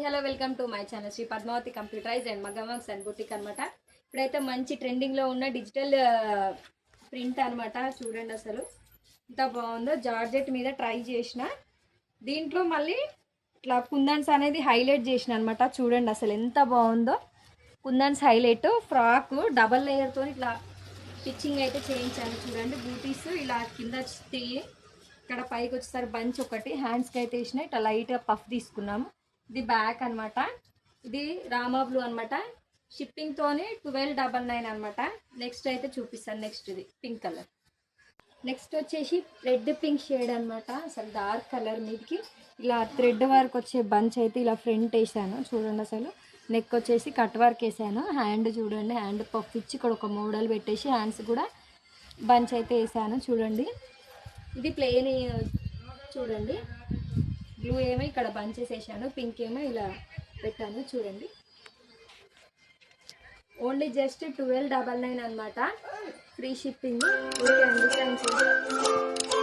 Hello welcome to my channel Shri Padmavathi computerise and మగ్గం works and boutique అనమాట. ఇప్పుడైతే మంచి ట్రెండింగ్లో ఉన్న డిజిటల్ ప్రింట్ అనమాట. చూడండి అసలు ఎంత బాగుందో. జార్జెట్ మీద ట్రై చేసిన, దీంట్లో మళ్ళీ ఇట్లా కుందన్స్ అనేది హైలైట్ చేసిన అనమాట. చూడండి అసలు ఎంత బాగుందో. కుందన్స్ హైలైట్ ఫ్రాక్ డబల్ లేయర్తో ఇట్లా స్టిచ్చింగ్ అయితే చేయించాను. చూడండి బూటీస్ ఇలా కింద ఇక్కడ పైకి వచ్చేసరి బంచ్ ఒకటి హ్యాండ్స్కి అయితే వేసిన ఇట్లా లైట్గా పఫ్ తీసుకున్నాము. ఇది బ్యాక్ అనమాట. ఇది రామా బ్లూ అనమాట. షిప్పింగ్ తోని 1299 అనమాట. నెక్స్ట్ అయితే చూపిస్తాను. నెక్స్ట్ ఇది పింక్ కలర్. నెక్స్ట్ వచ్చేసి రెడ్ పింక్ షేడ్ అనమాట. అసలు డార్క్ కలర్ మీదకి ఇలా థ్రెడ్ వర్క్ వచ్చే బంచ్ అయితే ఇలా ఫ్రంట్ వేసాను. చూడండి అసలు నెక్ వచ్చేసి కట్ వర్క్ వేసాను. హ్యాండ్ చూడండి, హ్యాండ్ పఫ్ ఇచ్చి ఇక్కడ ఒక మోడల్ పెట్టేసి హ్యాండ్స్ కూడా బంచ్ అయితే వేసాను. చూడండి ఇది ప్లెయిన్. చూడండి బ్లూ ఏమో ఇక్కడ బంచెస్ వేసాను, పింక్ ఏమో ఇలా పెట్టాను. చూడండి ఓన్లీ జస్ట్ 1299 అనమాట. Free shipping. ఓకే అండి, థ్యాంక్ యూ.